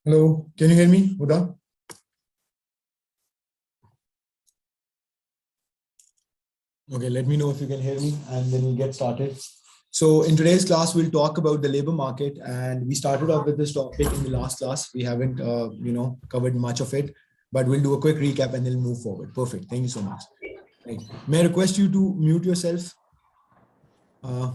Hello, can you hear me, Huda? Okay, let me know if you can hear me and then we'll get started. So in today's class, we'll talk about the labor market, and we started off with this topic in the last class. We haven't, covered much of it, but we'll do a quick recap and then move forward. Perfect. Thank you so much. Right. May I request you to mute yourself? Uh,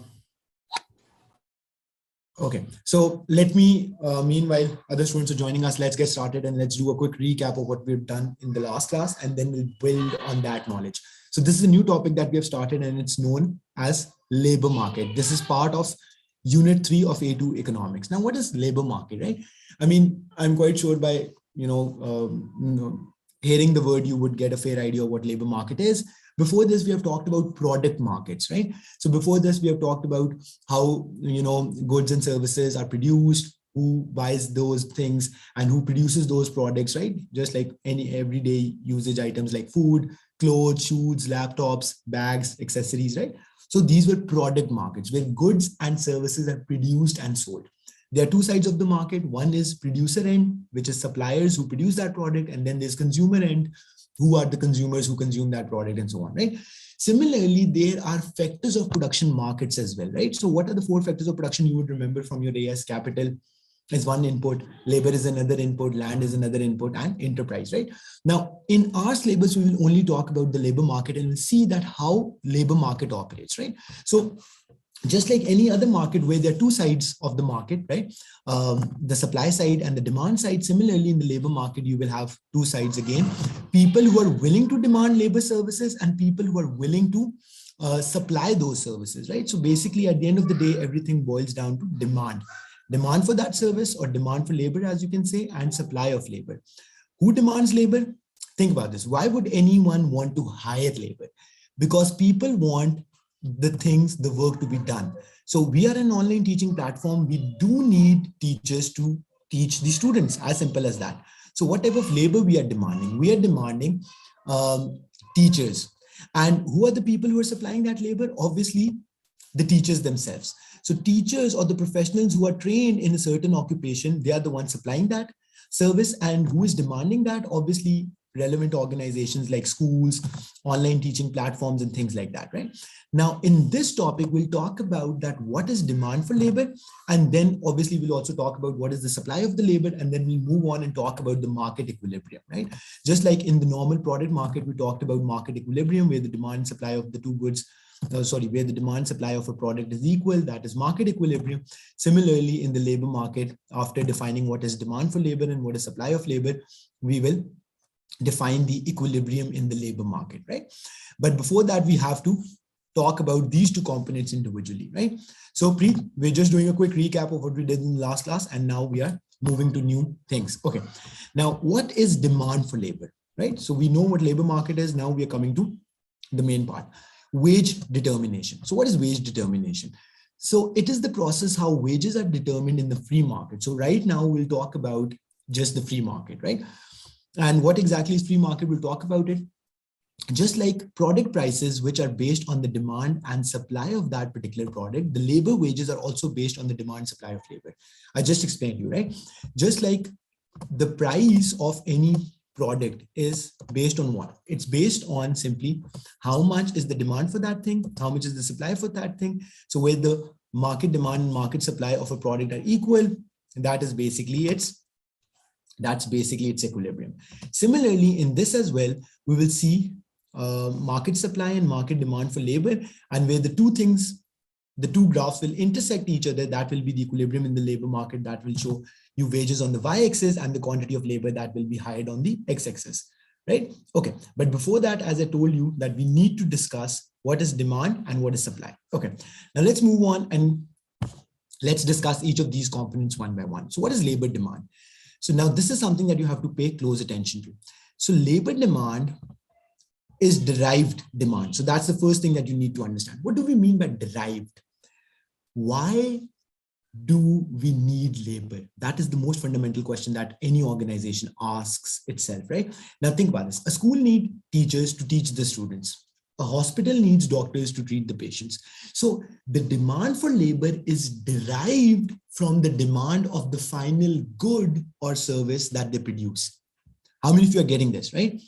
Okay, so let me, meanwhile, other students are joining us. Let's get started and let's do a quick recap of what we've done in the last class, and then we'll build on that knowledge. So this is a new topic that we have started, and it's known as labor market. This is part of Unit 3 of A2 Economics. Now, what is labor market, right? I mean, I'm quite sure by, hearing the word, you would get a fair idea of what labor market is. Before this, we have talked about product markets, right? So before this, we have talked about how goods and services are produced, who buys those things, and who produces those products, right? Just like any everyday usage items like food, clothes, shoes, laptops, bags, accessories, right? So these were product markets where goods and services are produced and sold. There are two sides of the market. One is producer end, which is suppliers who produce that product, and then there's consumer end, who are the consumers who consume that product, and so on, right? Similarly, there are factors of production markets as well, right? So what are the four factors of production you would remember from your AS? Capital is one input, labor is another input, land is another input, and enterprise, right? Now, in our syllabus, we will only talk about the labor market and we'll see that how labor market operates, right? So just like any other market where there are two sides of the market, right? The supply side and the demand side. Similarly, in the labor market, you will have two sides again. People who are willing to demand labor services and people who are willing to supply those services, right? So basically, at the end of the day, everything boils down to demand. Demand for that service or demand for labor, as you can say, and supply of labor. Who demands labor? Think about this. Why would anyone want to hire labor? Because people want the things, the work to be done. So we are an online teaching platform. We do need teachers to teach the students, as simple as that. So what type of labor we are demanding? We are demanding teachers. And who are the people who are supplying that labor? Obviously, the teachers themselves. So teachers or the professionals who are trained in a certain occupation, they are the ones supplying that service. And who is demanding that? Obviously, relevant organizations like schools, online teaching platforms, and things like that, right? Now, in this topic, we'll talk about that what is demand for labor, and then obviously we'll also talk about what is the supply of the labor, and then we'll move on and talk about the market equilibrium, right? Just like in the normal product market, we talked about market equilibrium, where the demand and supply of the two goods, where the demand supply of a product is equal, that is market equilibrium. Similarly, in the labor market, after defining what is demand for labor and what is supply of labor, we will define the equilibrium in the labor market, right? But before that, we have to talk about these two components individually, right? So Preet, we're just doing a quick recap of what we did in the last class, and now we are moving to new things. Okay, now what is demand for labor, right? So we know what labor market is. Now we are coming to the main part, wage determination. So what is wage determination? So it is the process how wages are determined in the free market. So right now we'll talk about just the free market, right? And what exactly is free market? We'll talk about it. Just like product prices, which are based on the demand and supply of that particular product, the labor wages are also based on the demand supply of labor. I just explained you, right? Just like the price of any product is based on what? It's based on simply how much is the demand for that thing, how much is the supply for that thing. So where the market demand and market supply of a product are equal, that is basically its equilibrium. Similarly, in this as well, we will see market supply and market demand for labor, and where the two graphs will intersect each other, that will be the equilibrium in the labor market. That will show you wages on the y-axis and the quantity of labor that will be hired on the x-axis, right? Okay, but before that, as I told you, that we need to discuss what is demand and what is supply. Okay, now let's move on and let's discuss each of these components one by one. So what is labor demand? So now this is something that you have to pay close attention to. So labor demand is derived demand. So that's the first thing that you need to understand. What do we mean by derived? Why do we need labor? That is the most fundamental question that any organization asks itself, right? Now think about this. A school needs teachers to teach the students. A hospital needs doctors to treat the patients. So the demand for labor is derived from the demand of the final good or service that they produce. How many of you are getting this, right?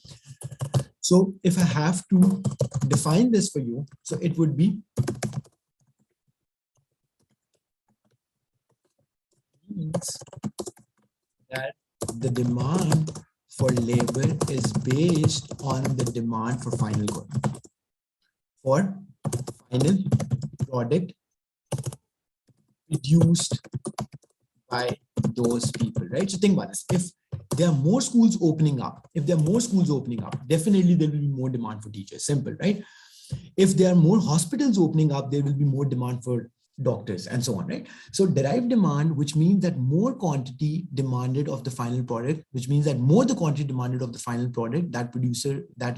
So if I have to define this for you, so it would be means that the demand for labor is based on the demand for final good, for final product produced by those people, right? So think about this. If there are more schools opening up, definitely there will be more demand for teachers. Simple, right? If there are more hospitals opening up, there will be more demand for doctors and so on, right? So derived demand, which means that more quantity demanded of the final product, which means that more the quantity demanded of the final product that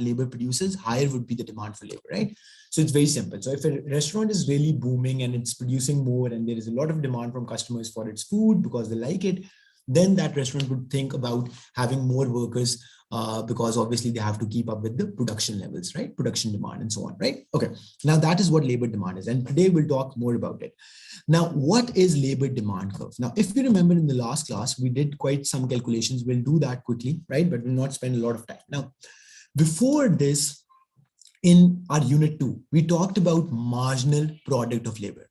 labor produces, higher would be the demand for labor, right? So it's very simple. So if a restaurant is really booming and it's producing more and there is a lot of demand from customers for its food because they like it, then that restaurant would think about having more workers because obviously they have to keep up with the production levels, right? Production demand and so on, right? Okay, now that is what labor demand is. And today we'll talk more about it. Now, what is labor demand curve? Now, if you remember in the last class, we did quite some calculations. We'll do that quickly, right? But we'll not spend a lot of time. Now, before this, in our unit 2, we talked about marginal product of labor.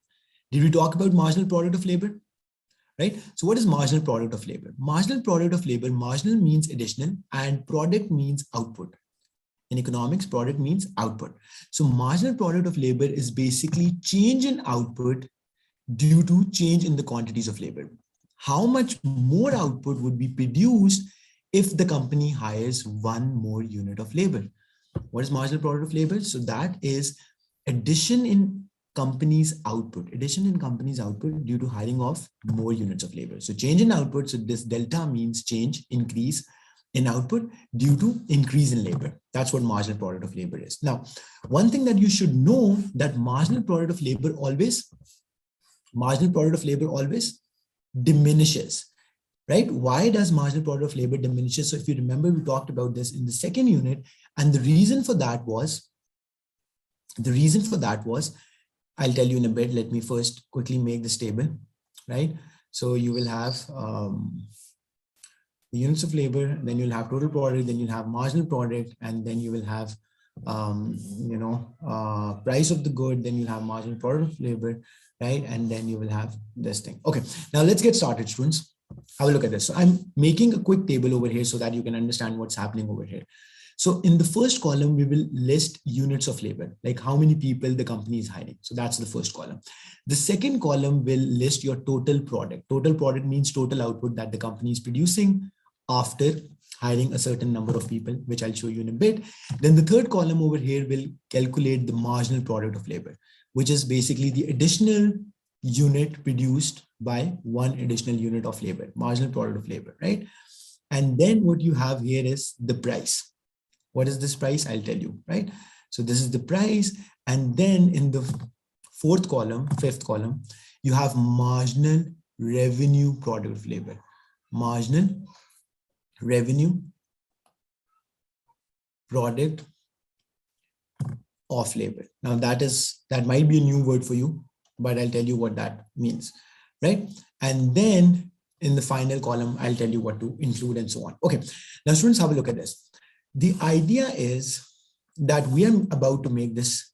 Did we talk about marginal product of labor? Right? So what is marginal product of labor? Marginal product of labor, marginal means additional and product means output. In economics, product means output. So marginal product of labor is basically change in output due to change in the quantities of labor. How much more output would be produced if the company hires one more unit of labor? What is marginal product of labor? So that is addition in company's output due to hiring of more units of labor. So change in output. So this delta means change, increase in output due to increase in labor. That's what marginal product of labor is. Now, one thing that you should know that marginal product of labor always diminishes, right? Why does marginal product of labor diminishes? So if you remember, we talked about this in the second unit, and the reason for that was, I'll tell you in a bit. Let me first quickly make this table, right? So you will have the units of labor, then you'll have total product, then you'll have marginal product, and then you will have, price of the good, then you'll have marginal product of labor, right? And then you will have this thing. Okay, now let's get started, students. Have a look at this. So I'm making a quick table over here so that you can understand what's happening over here. So in the first column, we will list units of labor, like how many people the company is hiring. So that's the first column. The second column will list your total product. Total product means total output that the company is producing after hiring a certain number of people, which I'll show you in a bit. Then the third column over here will calculate the marginal product of labor, which is basically the additional unit produced by one additional unit of labor, marginal product of labor, right? And then what you have here is the price. What is this price? I'll tell you, right? So this is the price. And then in the fifth column, you have marginal revenue product of labor. Marginal revenue product of labor. Now that might be a new word for you, but I'll tell you what that means, right? And then in the final column, I'll tell you what to include and so on. Okay, now students, have a look at this. The idea is that we are about to make this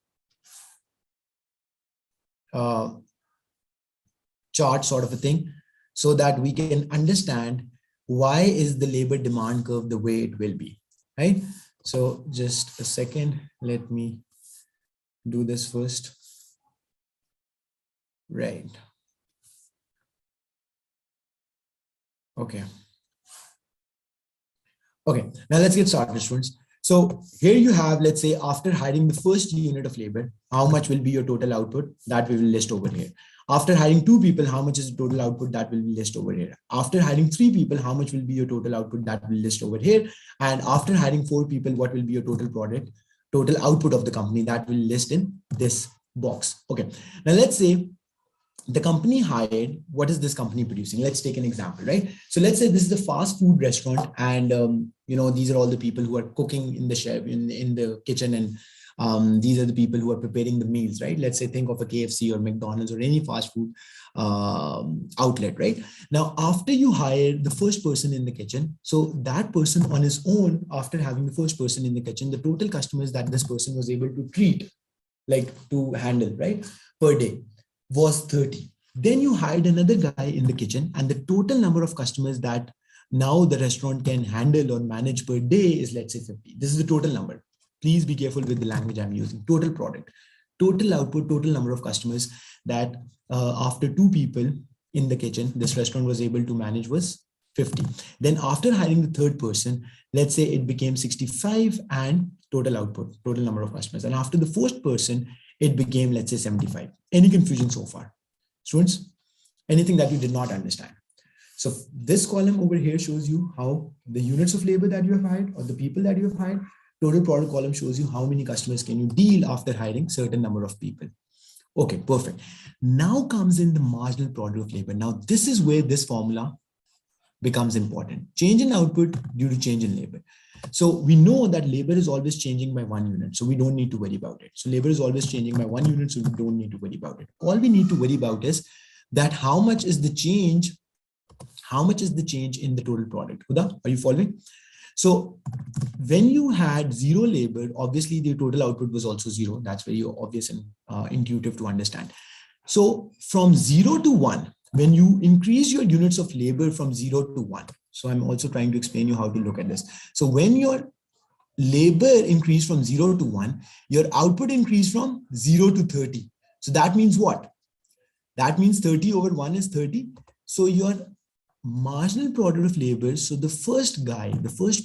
chart sort of a thing so that we can understand why is the labor demand curve the way it will be, right? So just a second, let me do this first. Right. Okay. Okay, now let's get started, students. So here you have, let's say, after hiring the first unit of labor, how much will be your total output? That we will list over here. After hiring 2 people, how much is the total output? That will be list over here. After hiring 3 people, how much will be your total output? That will list over here. And after hiring 4 people, what will be your total output of the company? That will list in this box. Okay, now let's say the company hired, what is this company producing? Let's take an example, right? So let's say this is a fast food restaurant and, these are all the people who are cooking in the chef, in the kitchen and These are the people who are preparing the meals, right? Let's say think of a KFC or McDonald's or any fast food outlet, right? Now, after you hire the first person in the kitchen, so that person on his own, after having the first person in the kitchen, the total customers that this person was able to treat, like to handle, right, per day was 30. Then you hired another guy in the kitchen, and the total number of customers that now the restaurant can handle or manage per day is, let's say, 50. This is the total number. Please be careful with the language I'm using. Total product, total output, total number of customers that after two people in the kitchen, this restaurant was able to manage was 50. Then after hiring the third person, let's say it became 65 and total output, total number of customers. And after the first person, it became, let's say, 75. Any confusion so far? Students, anything that you did not understand? So this column over here shows you how the units of labor that you have hired or the people that you have hired. Total product column shows you how many customers can you deal after hiring certain number of people. Okay, perfect. Now comes in the marginal product of labor. Now this is where this formula becomes important. Change in output due to change in labor. So we know that labor is always changing by 1 unit. So we don't need to worry about it. So labor is always changing by 1 unit. So we don't need to worry about it. All we need to worry about is that how much is the change in the total product. Huda, are you following? So when you had zero labor, obviously the total output was also zero. That's very obvious and intuitive to understand. So from 0 to 1, when you increase your units of labor from 0 to 1, so I'm also trying to explain you how to look at this. So when your labor increased from 0 to 1, your output increased from 0 to 30. So that means what? That means 30 over 1 is 30. So your marginal product of labor, so the first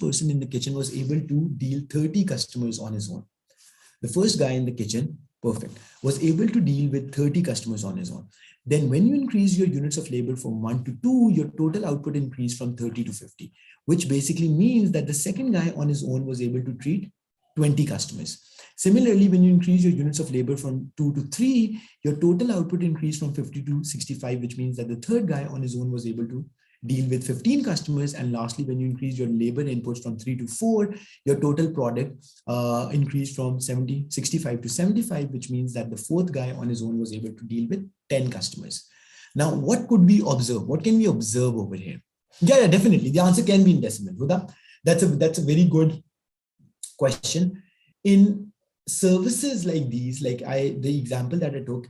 person in the kitchen was able to deal 30 customers on his own. The first guy in the kitchen, perfect, was able to deal with 30 customers on his own. Then when you increase your units of labor from 1 to 2, your total output increased from 30 to 50, which basically means that the second guy on his own was able to treat 20 customers. Similarly, when you increase your units of labor from 2 to 3, your total output increased from 50 to 65, which means that the third guy on his own was able to deal with 15 customers. And lastly, when you increase your labor inputs from 3 to 4, your total product increased from 65 to 75, which means that the fourth guy on his own was able to deal with 10 customers. Now, what could we observe? What can we observe over here? Yeah, definitely. The answer can be in decimal. Huda, that's a very good question. In services like these, like the example that I took,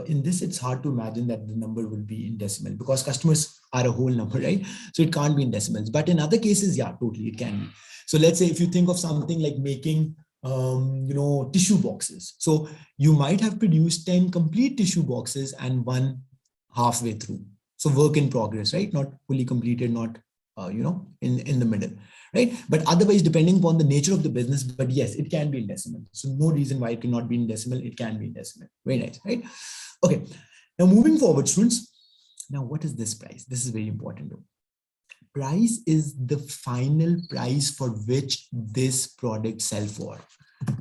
in this, it's hard to imagine that the number will be in decimal because customers are a whole number, right? So it can't be in decimals. But in other cases, yeah, totally, it can be. So let's say if you think of something like making, tissue boxes. So you might have produced 10 complete tissue boxes and one halfway through. So work in progress, right? Not fully completed, not, in the middle. Right? But otherwise, depending upon the nature of the business, but yes, it can be in decimal. So no reason why it cannot be in decimal. It can be in decimal. Very nice, right? Okay. Now moving forward, students. Now, what is this price? This is very important though. Price is the final price for which this product sells for.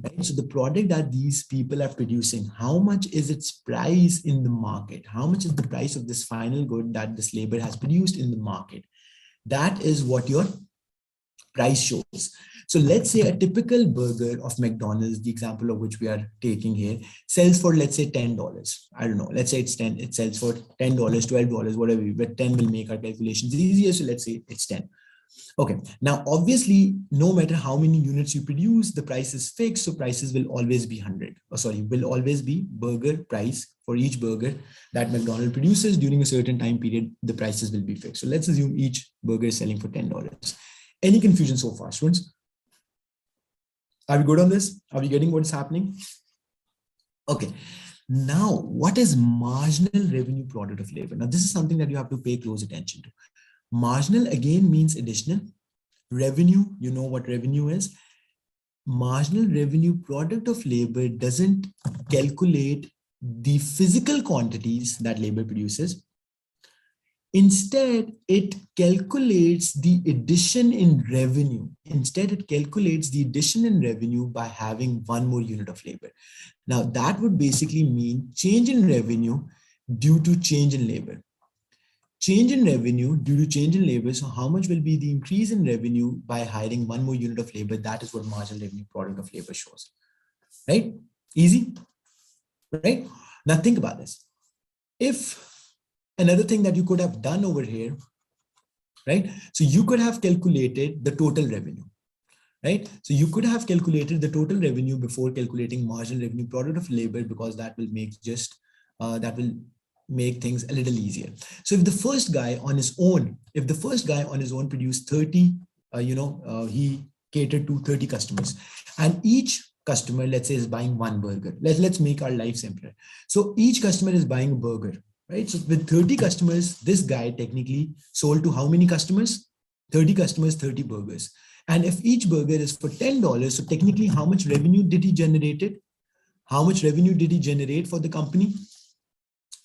Right? So the product that these people are producing, how much is its price in the market? How much is the price of this final good that this labor has produced in the market? That is what your price shows. So let's say a typical burger of McDonald's, the example of which we are taking here, sells for, let's say, $10. I don't know. Let's say it's 10. It sells for $10, $12, whatever. But 10 will make our calculations easier. So let's say it's 10. Okay. Now, obviously, no matter how many units you produce, the price is fixed. So prices will always be 100. Will always be burger price for each burger that McDonald's produces during a certain time period. The prices will be fixed. So let's assume each burger is selling for $10. Any confusion so far, students? Are we good on this? Are we getting what's happening? Okay. Now, what is marginal revenue product of labor? Now, this is something that you have to pay close attention to. Marginal again means additional. Revenue, you know what revenue is. Marginal revenue product of labor doesn't calculate the physical quantities that labor produces. Instead, it calculates the addition in revenue. Instead, it calculates the addition in revenue by having one more unit of labor. Now, that would basically mean change in revenue due to change in labor. Change in revenue due to change in labor. So how much will be the increase in revenue by hiring one more unit of labor? That is what marginal revenue product of labor shows. right? Easy, right? Now think about this. If another thing that you could have done over here, right? So you could have calculated the total revenue, right? So you could have calculated the total revenue before calculating marginal revenue product of labor, because that will make that will make things a little easier. So if the first guy on his own, produced 30, he catered to 30 customers, and each customer, let's say, is buying one burger. Let's make our life simpler. So each customer is buying a burger, right? So with 30 customers, this guy technically sold to how many customers? 30 customers, 30 burgers. And if each burger is for $10, so technically how much revenue did he generate? How much revenue did he generate for the company?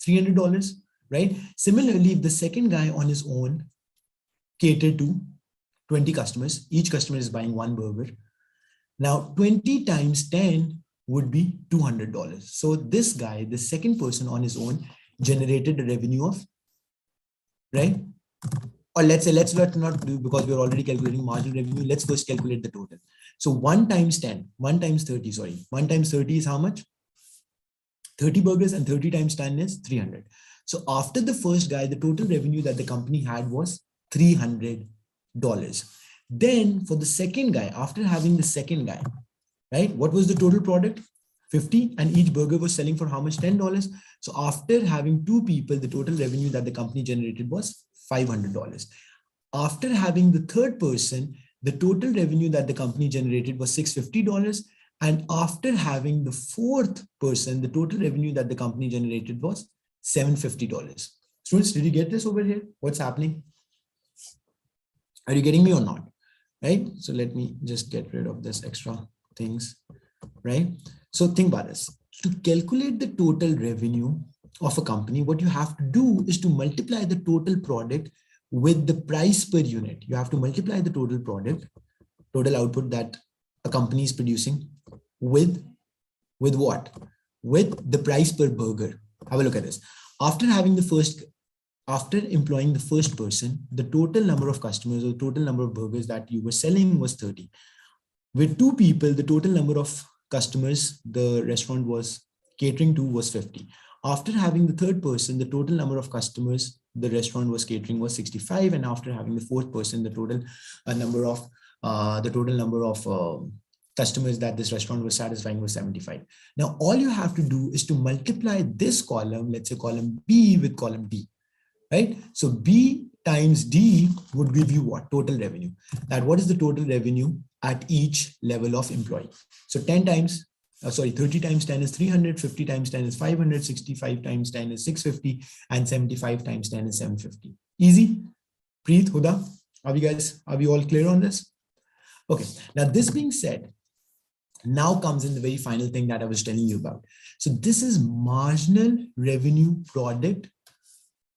$300, right? Similarly, if the second guy on his own catered to 20 customers, each customer is buying one burger. Now 20 times 10 would be $200. So this guy, the second person on his own, generated a revenue of, right? Or let's say, let's not do, because we're already calculating marginal revenue. Let's first calculate the total. So 1 times 10, 1 times 30, sorry. 1 times 30 is how much? 30 burgers, and 30 times 10 is 300. So after the first guy, the total revenue that the company had was $300. Then for the second guy, after having the second guy, right, what was the total product? 50, and each burger was selling for how much? $10. So after having two people, the total revenue that the company generated was $500. After having the third person, the total revenue that the company generated was $650. And after having the fourth person, the total revenue that the company generated was $750. Students, did you get this over here? What's happening? Are you getting me or not? Right? So let me just get rid of this extra things, right? So think about this. To calculate the total revenue of a company, what you have to do is to multiply the total product with the price per unit. You have to multiply the total product, total output that a company is producing with what? With the price per burger. Have a look at this. After employing the first person, the total number of customers or the total number of burgers that you were selling was 30. With two people, the total number of customers the restaurant was catering to was 50. After having the third person, the total number of customers the restaurant was catering was 65. And after having the fourth person, the total number of customers that this restaurant was satisfying was 75. Now, all you have to do is to multiply this column, let's say column B, with column D, right? So B times D would give you what? Total revenue. That what is the total revenue at each level of employee? So 30 times 10 is 300, 50 times 10 is 500, 65 times 10 is 650, and 75 times 10 is 750. Easy? Preet, Huda, are we all clear on this? Okay, now this being said, now comes in the very final thing that I was telling you about. So this is marginal revenue product.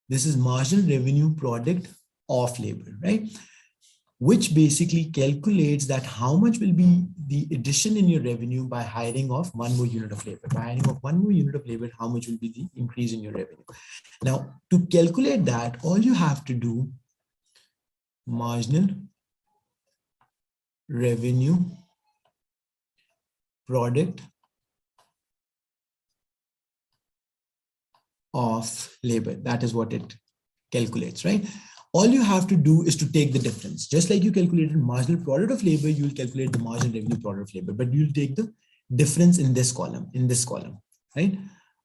This is marginal revenue product of labor, right? Which basically calculates that how much will be the addition in your revenue by hiring of one more unit of labor. By hiring of one more unit of labor, how much will be the increase in your revenue? Now, to calculate that, all you have to do, marginal revenue product of labor. That is what it calculates, right? All you have to do is to take the difference. Just like you calculated marginal product of labor, you will calculate the marginal revenue product of labor, but you'll take the difference in this column, right?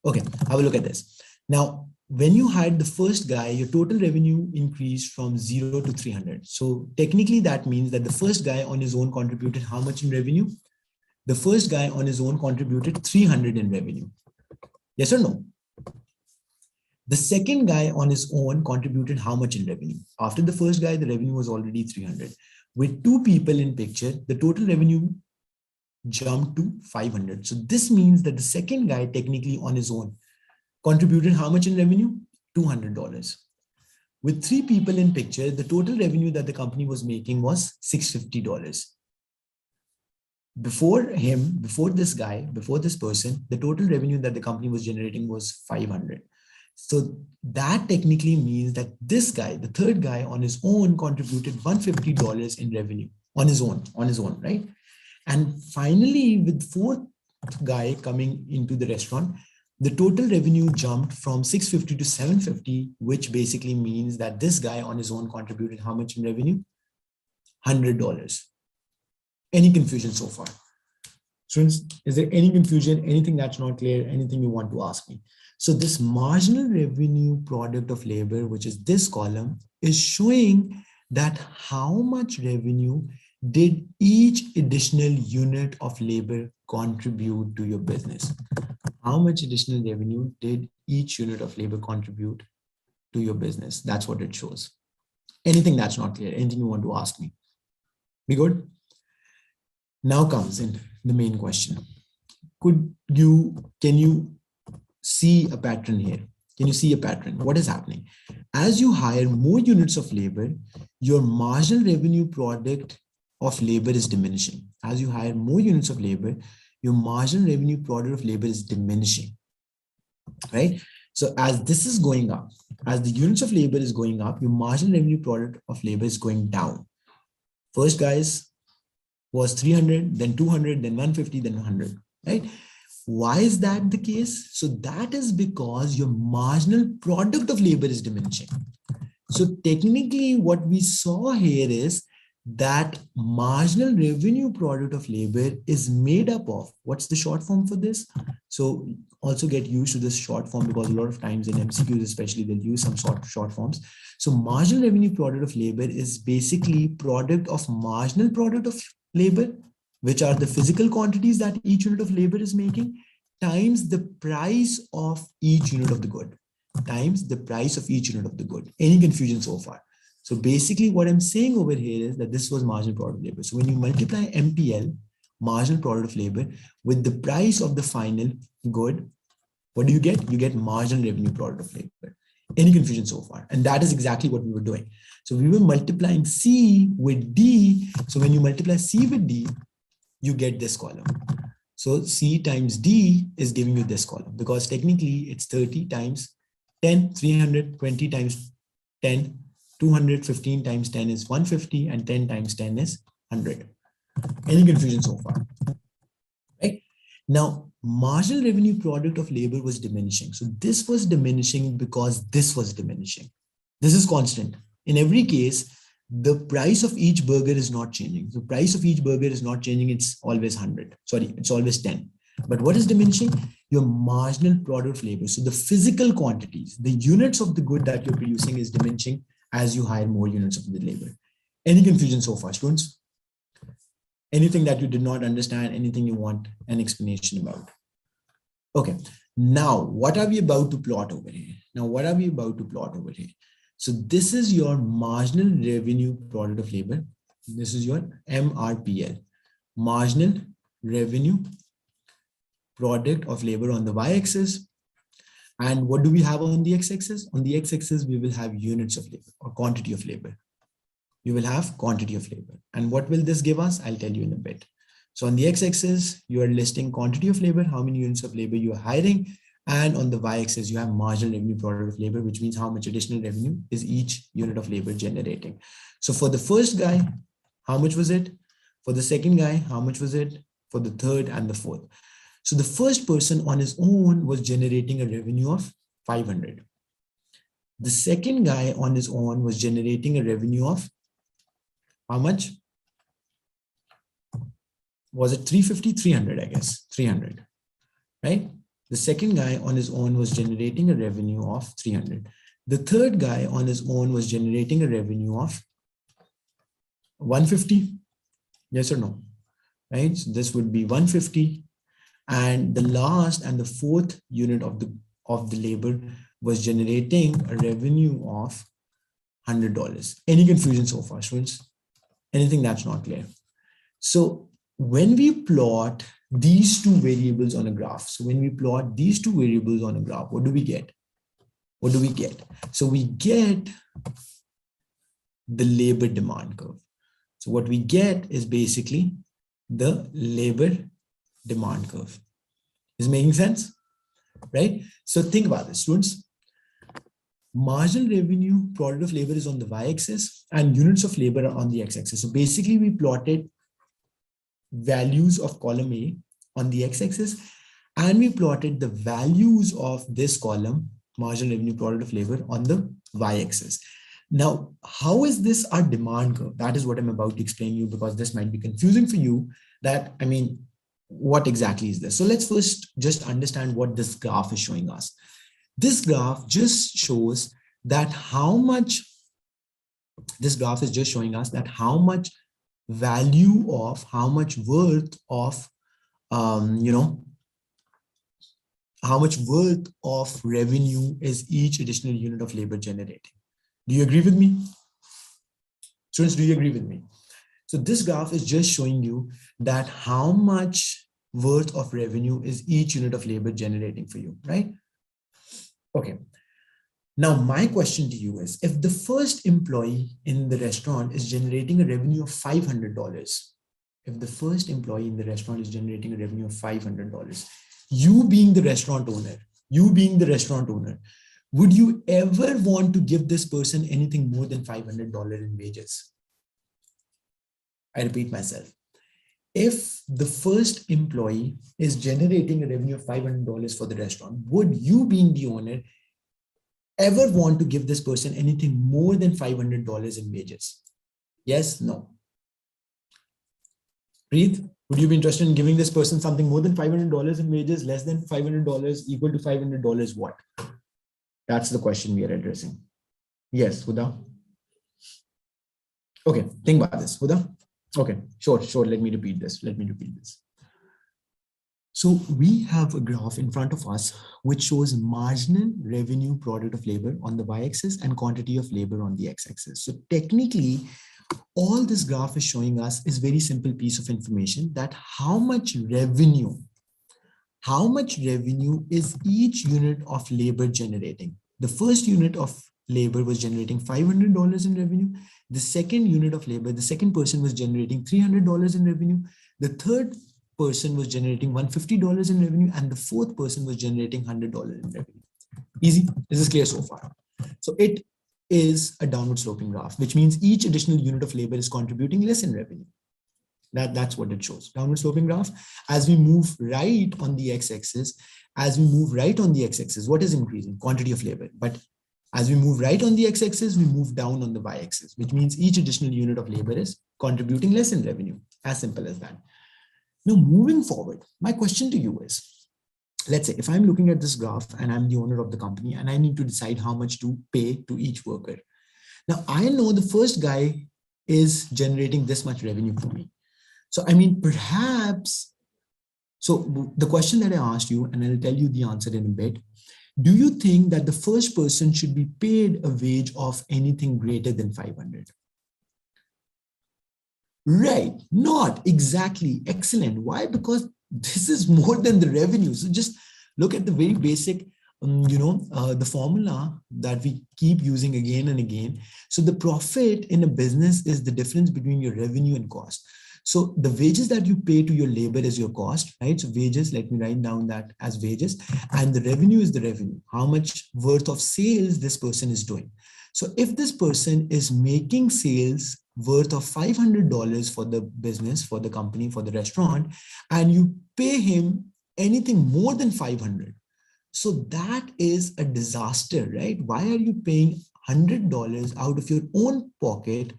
Okay, have a look at this. Now, when you hired the first guy, your total revenue increased from 0 to 300. So technically that means that the first guy on his own contributed how much in revenue? The first guy on his own contributed 300 in revenue. Yes or no? The second guy on his own contributed how much in revenue? After the first guy, the revenue was already 300. With two people in picture, the total revenue jumped to 500. So this means that the second guy technically on his own contributed how much in revenue? $200. With three people in picture, the total revenue that the company was making was $650. Before this person, the total revenue that the company was generating was 500. So that technically means that this guy, the third guy on his own, contributed $150 in revenue on his own, right? And finally, with guy coming into the restaurant, the total revenue jumped from 650 to 750, which basically means that this guy on his own contributed how much in revenue? $100. Any confusion so far? Students, is there any confusion, anything that's not clear, anything you want to ask me? So this marginal revenue product of labor, which is this column, is showing that how much revenue did each additional unit of labor contribute to your business? How much additional revenue did each unit of labor contribute to your business? That's what it shows. Anything that's not clear, anything you want to ask me? We good? Now comes in the main question. Can you see a pattern here? Can you see a pattern? What is happening? As you hire more units of labor, your marginal revenue product of labor is diminishing. As you hire more units of labor, your marginal revenue product of labor is diminishing, right? So as this is going up, as the units of labor is going up, your marginal revenue product of labor is going down. First, guys, was 300, then 200, then 150, then 100, right? Why is that the case? So that is because your marginal product of labor is diminishing. So technically what we saw here is that marginal revenue product of labor is made up of, what's the short form for this? So also get used to this short form, because a lot of times in MCQs especially, they'll use some sort of short forms. So marginal revenue product of labor is basically product of marginal product of labor, which are the physical quantities that each unit of labor is making, times the price of each unit of the good, times the price of each unit of the good. Any confusion so far? So basically what I'm saying over here is that this was marginal product of labor. So when you multiply MPL, marginal product of labor, with the price of the final good, what do you get? You get marginal revenue product of labor. Any confusion so far? And that is exactly what we were doing. So we were multiplying C with D. So when you multiply C with D, you get this column. So C times D is giving you this column, because technically it's 30 times 10, 320 times 10, 215 times 10 is 150, and 10 times 10 is 100. Any confusion so far? Right? Now, marginal revenue product of labor was diminishing. So this was diminishing because this was diminishing. This is constant. In every case, the price of each burger is not changing. The price of each burger is not changing. It's always 100. Sorry, it's always 10. But what is diminishing? Your marginal product of labor. So the physical quantities, the units of the good that you're producing is diminishing as you hire more units of the labor. Any confusion so far, students? Anything that you did not understand, anything you want an explanation about? Okay, now what are we about to plot over here? So this is your marginal revenue product of labor. This is your MRPL, marginal revenue product of labor on the y-axis. And what do we have on the x-axis? On the x-axis, we will have units of labor or quantity of labor. You will have quantity of labor. And what will this give us? I'll tell you in a bit. So on the x-axis, you are listing quantity of labor, how many units of labor you are hiring. And on the y-axis, you have marginal revenue product of labor, which means how much additional revenue is each unit of labor generating. So for the first guy, how much was it? For the second guy, how much was it? For the third and the fourth. So the first person on his own was generating a revenue of 500. The second guy on his own was generating a revenue of how much? Was it 350? 300, I guess. 300, right? The second guy on his own was generating a revenue of 300. The third guy on his own was generating a revenue of 150. Yes or no? Right? So this would be 150. And the last and the fourth unit of the labor was generating a revenue of $100. Any confusion so far, students? Anything that's not clear? So when we plot these two variables on a graph, what do we get? So we get the labor demand curve. So what we get is basically the labor demand curve. Is making sense? Right? So think about this, students. Marginal revenue product of labor is on the y-axis and units of labor are on the x-axis. So basically we plotted values of column A on the x-axis, and we plotted the values of this column, marginal revenue product of labor, on the y-axis. Now, how is this our demand curve? That is what I'm about to explain you, because this might be confusing for you. That, I mean, what exactly is this? So let's first just understand what this graph is showing us. This graph just shows that how much, this graph is just showing us that how much value of, how much worth of, how much worth of revenue is each additional unit of labor generating. Do you agree with me? Students, do you agree with me? So this graph is just showing you that how much worth of revenue is each unit of labor generating for you, right? Okay. Now, my question to you is, if the first employee in the restaurant is generating a revenue of $500, if the first employee in the restaurant is generating a revenue of $500, you being the restaurant owner, would you ever want to give this person anything more than $500 in wages? I repeat myself. If the first employee is generating a revenue of $500 for the restaurant, would you being the owner ever want to give this person anything more than $500 in wages? Yes, no. Preet, would you be interested in giving this person something more than $500 in wages, less than $500, equal to $500, what? That's the question we are addressing. Yes, Huda? Okay, think about this, Huda. Okay, sure. Let me repeat this. So we have a graph in front of us which shows marginal revenue product of labor on the y-axis and quantity of labor on the x-axis. So technically, all this graph is showing us is very simple piece of information, that how much revenue is each unit of labor generating. The first unit of labor was generating $500 in revenue. The second unit of labor, the second person was generating $300 in revenue. The third person was generating $150 in revenue, and the fourth person was generating $100 in revenue. Easy. This is clear so far. So it is a downward sloping graph, which means each additional unit of labor is contributing less in revenue. That's what it shows. Downward sloping graph. As we move right on the x-axis, what is increasing? Quantity of labor. But as we move right on the x-axis, we move down on the y-axis, which means each additional unit of labor is contributing less in revenue. As simple as that. Now, moving forward, my question to you is, let's say if I'm looking at this graph and I'm the owner of the company and I need to decide how much to pay to each worker. Now, I know the first guy is generating this much revenue for me. So, I mean, perhaps, so the question that I asked you, and I'll tell you the answer in a bit. Do you think that the first person should be paid a wage of anything greater than 500? Right, not exactly. Excellent. Why? Because this is more than the revenue. So just look at the very basic, the formula that we keep using again and again. So the profit in a business is the difference between your revenue and cost. So the wages that you pay to your labor is your cost, right? So wages, let me write down that as wages, and the revenue is the revenue, how much worth of sales this person is doing. So if this person is making sales worth of $500 for the business, for the company, for the restaurant, and you pay him anything more than 500, so that is a disaster, right? Why are you paying $100 out of your own pocket,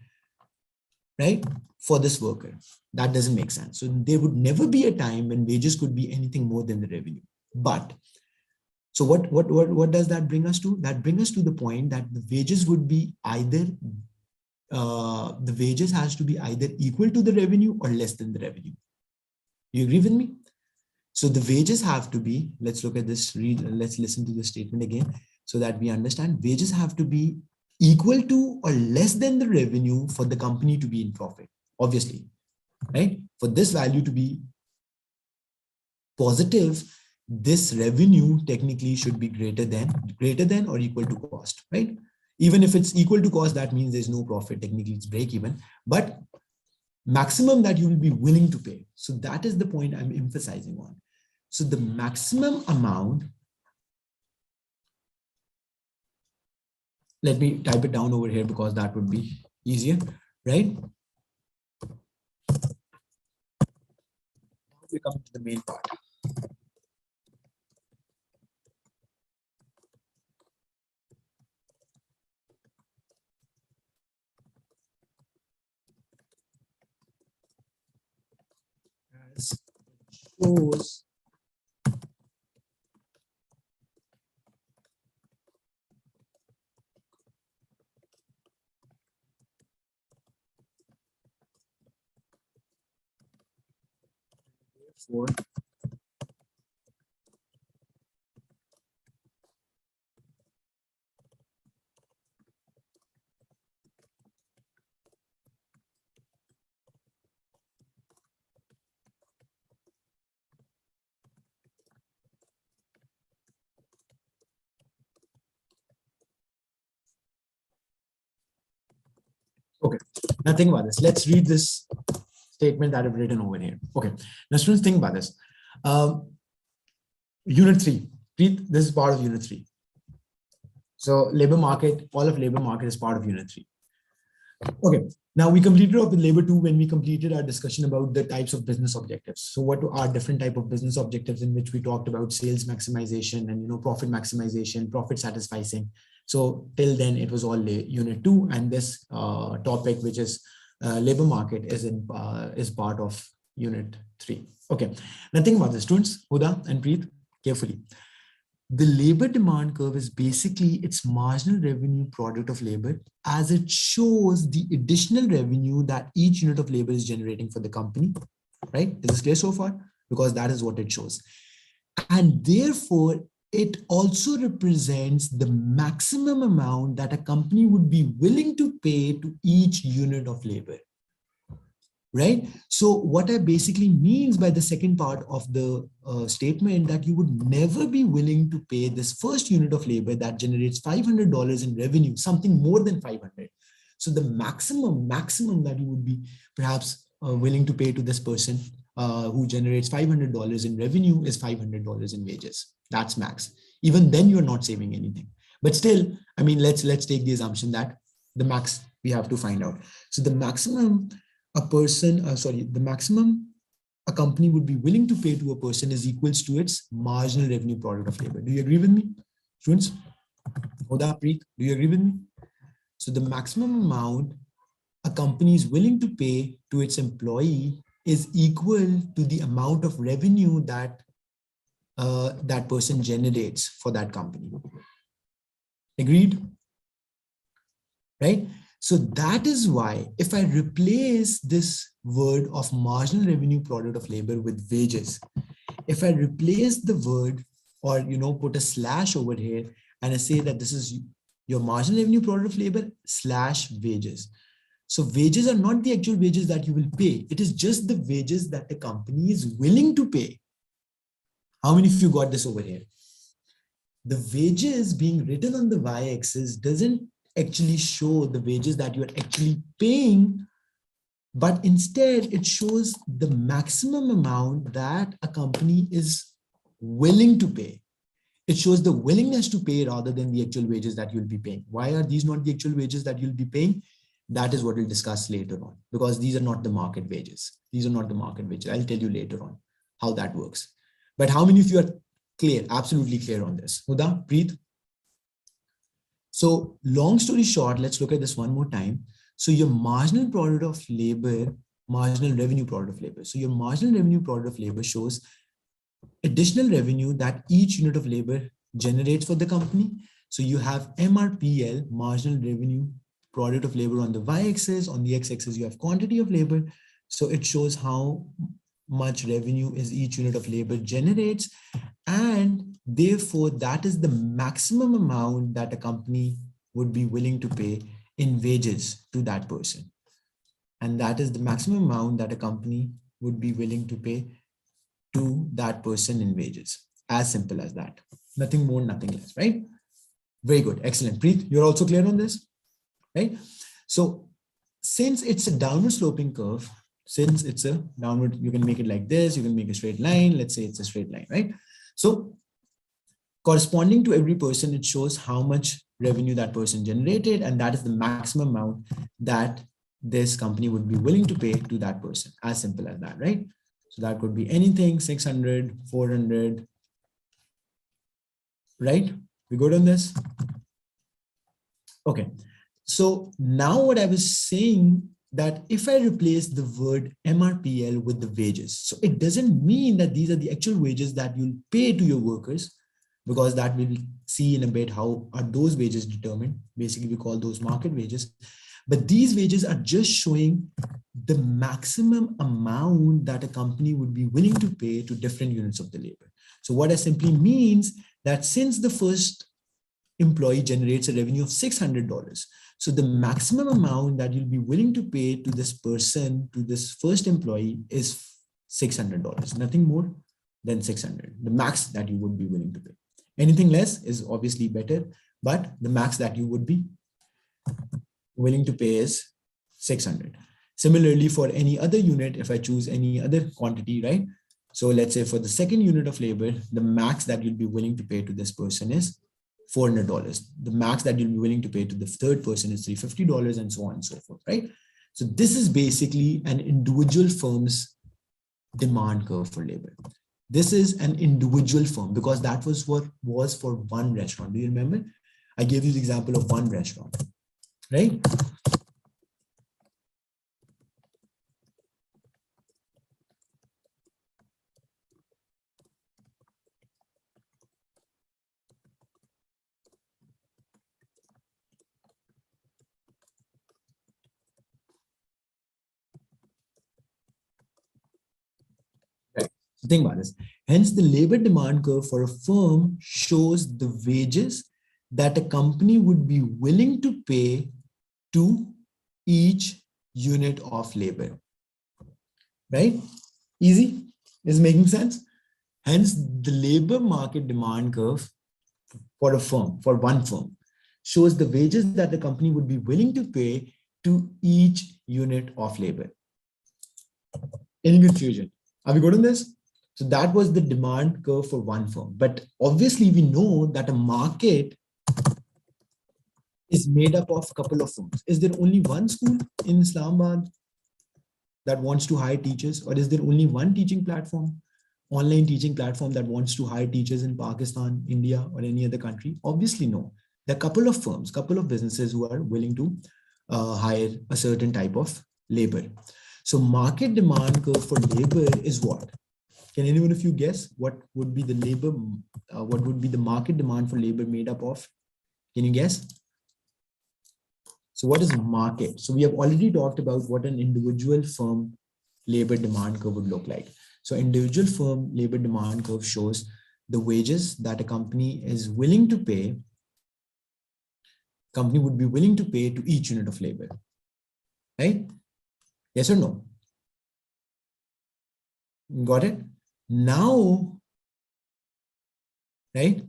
right, for this worker? That doesn't make sense. So there would never be a time when wages could be anything more than the revenue. But so what does that bring us to? That brings us to the point that the wages would be either the wages has to be either equal to the revenue or less than the revenue. You agree with me? So the wages have to be, let's look at this, let's listen to the statement again so that we understand. Wages have to be equal to or less than the revenue for the company to be in profit, obviously, right? For this value to be positive, this revenue technically should be greater than or equal to cost, right? Even if it's equal to cost, that means there's no profit. Technically, it's break even, but maximum that you will be willing to pay. So that is the point I'm emphasizing on. So the maximum amount, let me type it down over here because that would be easier, right? we're coming to the main part. As it shows for okay. Now think about this. Let's read this statement that I've written over here. Okay. Now students, think about this. Unit 3. This is part of Unit 3. So labor market, all of labor market is part of Unit 3. Okay. Now we completed off with labor 2 when we completed our discussion about the types of business objectives. So what are different type of business objectives in which we talked about sales maximization and profit maximization, profit satisficing. So till then it was all Unit 2, and this topic, which is labor market, is part of Unit 3. Okay. Now think about this, students, Huda and Preet, carefully. The labor demand curve is basically its marginal revenue product of labor, as it shows the additional revenue that each unit of labor is generating for the company, right? Is this clear so far? Because that is what it shows. And therefore, it also represents the maximum amount that a company would be willing to pay to each unit of labor. Right? So what I basically means by the second part of the statement, that you would never be willing to pay this first unit of labor that generates $500 in revenue, something more than 500. So the maximum that you would be perhaps willing to pay to this person who generates $500 in revenue is $500 in wages. That's max. Even then you're not saving anything. But still, I mean, let's take the assumption that the max we have to find out. So the maximum the maximum a company would be willing to pay to a person is equals to its marginal revenue product of labor. Do you agree with me, students? Hoda, Preet, do you agree with me? So the maximum amount a company is willing to pay to its employee is equal to the amount of revenue that that person generates for that company. Agreed? Right? So that is why if I replace this word of marginal revenue product of labor with wages, if I replace the word or put a slash over here and I say that this is your marginal revenue product of labor slash wages. So wages are not the actual wages that you will pay. It is just the wages that the company is willing to pay. How many of you got this over here? The wages being written on the y-axis doesn't actually show the wages that you're actually paying, but instead it shows the maximum amount that a company is willing to pay. It shows the willingness to pay rather than the actual wages that you'll be paying. Why are these not the actual wages that you'll be paying? That is what we'll discuss later on, because these are not the market wages. These are not the market wages. I'll tell you later on how that works. But how many of you are clear, absolutely clear on this? Huda, Preet? So long story short, let's look at this one more time. So your marginal product of labor, marginal revenue product of labor. So your marginal revenue product of labor shows additional revenue that each unit of labor generates for the company. So you have MRPL, marginal revenue product of labor, on the y-axis. On the x-axis, you have quantity of labor. So it shows how much revenue is each unit of labor generates. And therefore, that is the maximum amount that a company would be willing to pay in wages to that person. And that is the maximum amount that a company would be willing to pay to that person in wages. As simple as that. Nothing more, nothing less, right? Very good. Excellent. Preet, you're also clear on this, right? So since it's a downward sloping curve, since it's a downward, you can make it like this, you can make a straight line. Let's say it's a straight line, right? So corresponding to every person, it shows how much revenue that person generated, and that is the maximum amount that this company would be willing to pay to that person. As simple as that, right? So that could be anything, 600, 400, right? We good on this? Okay. So now what I was saying, that if I replace the word MRPL with the wages, so it doesn't mean that these are the actual wages that you'll pay to your workers, because that we'll see in a bit how are those wages determined. Basically, we call those market wages. But these wages are just showing the maximum amount that a company would be willing to pay to different units of the labor. So what that simply means that since the first employee generates a revenue of $600, so the maximum amount that you'll be willing to pay to this person, to this first employee, is $600, nothing more than 600, the max that you would be willing to pay. Anything less is obviously better, but the max that you would be willing to pay is 600. Similarly, for any other unit, if I choose any other quantity, right? So let's say for the second unit of labor, the max that you'll be willing to pay to this person is $400. The max that you'll be willing to pay to the third person is $350, and so on and so forth, right? So this is basically an individual firm's demand curve for labor. This is an individual firm, because that was what was for one restaurant. Do you remember? I gave you the example of one restaurant, right? Right. So think about this. Hence, the labor demand curve for a firm shows the wages that a company would be willing to pay to each unit of labor. Right? Easy? Is making sense? Hence, the labor market demand curve for a firm, for one firm, shows the wages that the company would be willing to pay to each unit of labor. Any confusion? Are we good on this? So that was the demand curve for one firm. But obviously, we know that a market is made up of a couple of firms. Is there only one school in Islamabad that wants to hire teachers? Or is there only one teaching platform, online teaching platform, that wants to hire teachers in Pakistan, India, or any other country? Obviously, no. There are a couple of firms, couple of businesses who are willing to hire a certain type of labor. So market demand curve for labor is what? Can anyone of you guess what would be the labor, what would be the market demand for labor made up of? Can you guess? So what is market? So we have already talked about what an individual firm labor demand curve would look like. So individual firm labor demand curve shows the wages that a company is willing to pay, company would be willing to pay to each unit of labor, right? Yes or no? Got it? Now, right,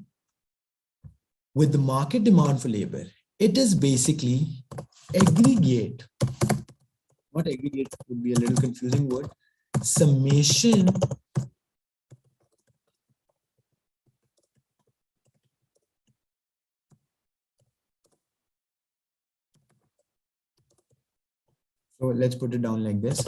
with the market demand for labor, it is basically aggregate, not aggregate would be a little confusing word, summation so let's put it down like this.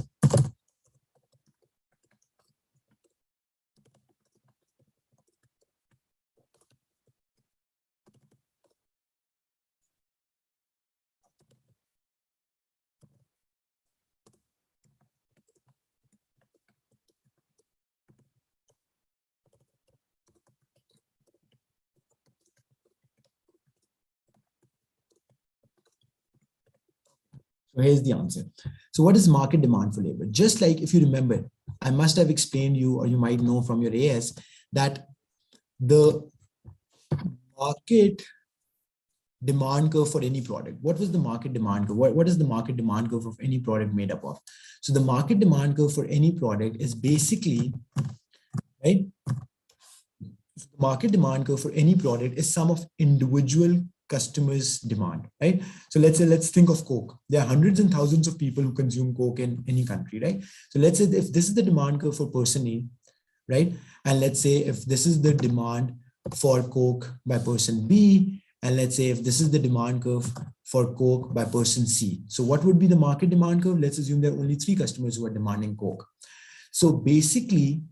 So here's the answer. So what is market demand for labor? Just like if you remember, I must have explained you, or you might know from your AS, that the market demand curve for any product. What was the market demand curve? What is the market demand curve of any product made up of? So the market demand curve for any product is basically, right? The market demand curve for any product is sum of individual customers' demand, right? So let's think of Coke. There are hundreds and thousands of people who consume Coke in any country, right? So let's say if this is the demand curve for person A, right? And let's say if this is the demand for Coke by person B, and let's say if this is the demand curve for Coke by person C. So what would be the market demand curve? Let's assume there are only 3 customers who are demanding Coke. So basically,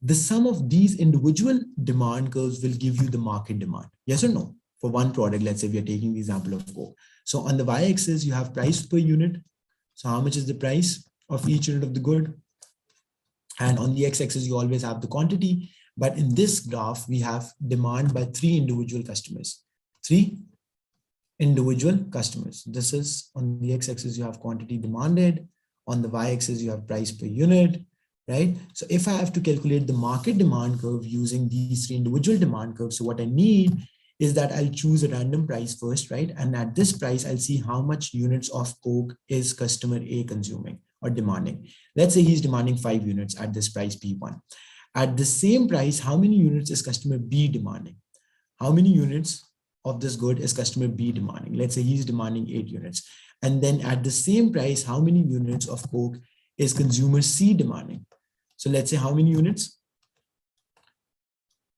the sum of these individual demand curves will give you the market demand. Yes or no? For one product, let's say we are taking the example of Coke. So on the y-axis, you have price per unit. So how much is the price of each unit of the good? And on the x-axis, you always have the quantity. But in this graph, we have demand by three individual customers. Three individual customers. This is on the x-axis, you have quantity demanded. On the y-axis, you have price per unit, right? So if I have to calculate the market demand curve using these three individual demand curves, so what I need is that I'll choose a random price first, right? And at this price, I'll see how much units of Coke is customer A consuming or demanding. Let's say he's demanding 5 units at this price P1. At the same price, how many units is customer B demanding? How many units of this good is customer B demanding? Let's say he's demanding 8 units. And then at the same price, how many units of Coke is consumer C demanding? So let's say how many units?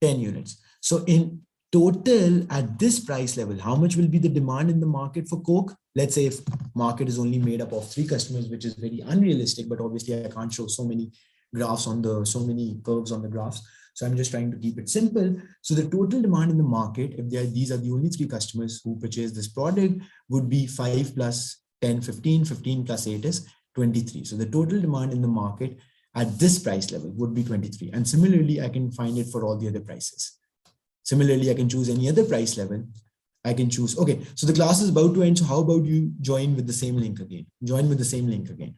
10 units. So in total, at this price level, how much will be the demand in the market for Coke? Let's say if market is only made up of 3 customers, which is very unrealistic, but obviously I can't show so many graphs on the, so many curves on the graphs. So I'm just trying to keep it simple. So the total demand in the market, if these are the only 3 customers who purchase this product, would be 5 plus 10, 15, 15 plus 8 is 23. So the total demand in the market at this price level would be 23. And similarly, I can find it for all the other prices. Similarly, I can choose any other price level. I can choose, okay, so the class is about to end. So how about you join with the same link again? Join with the same link again.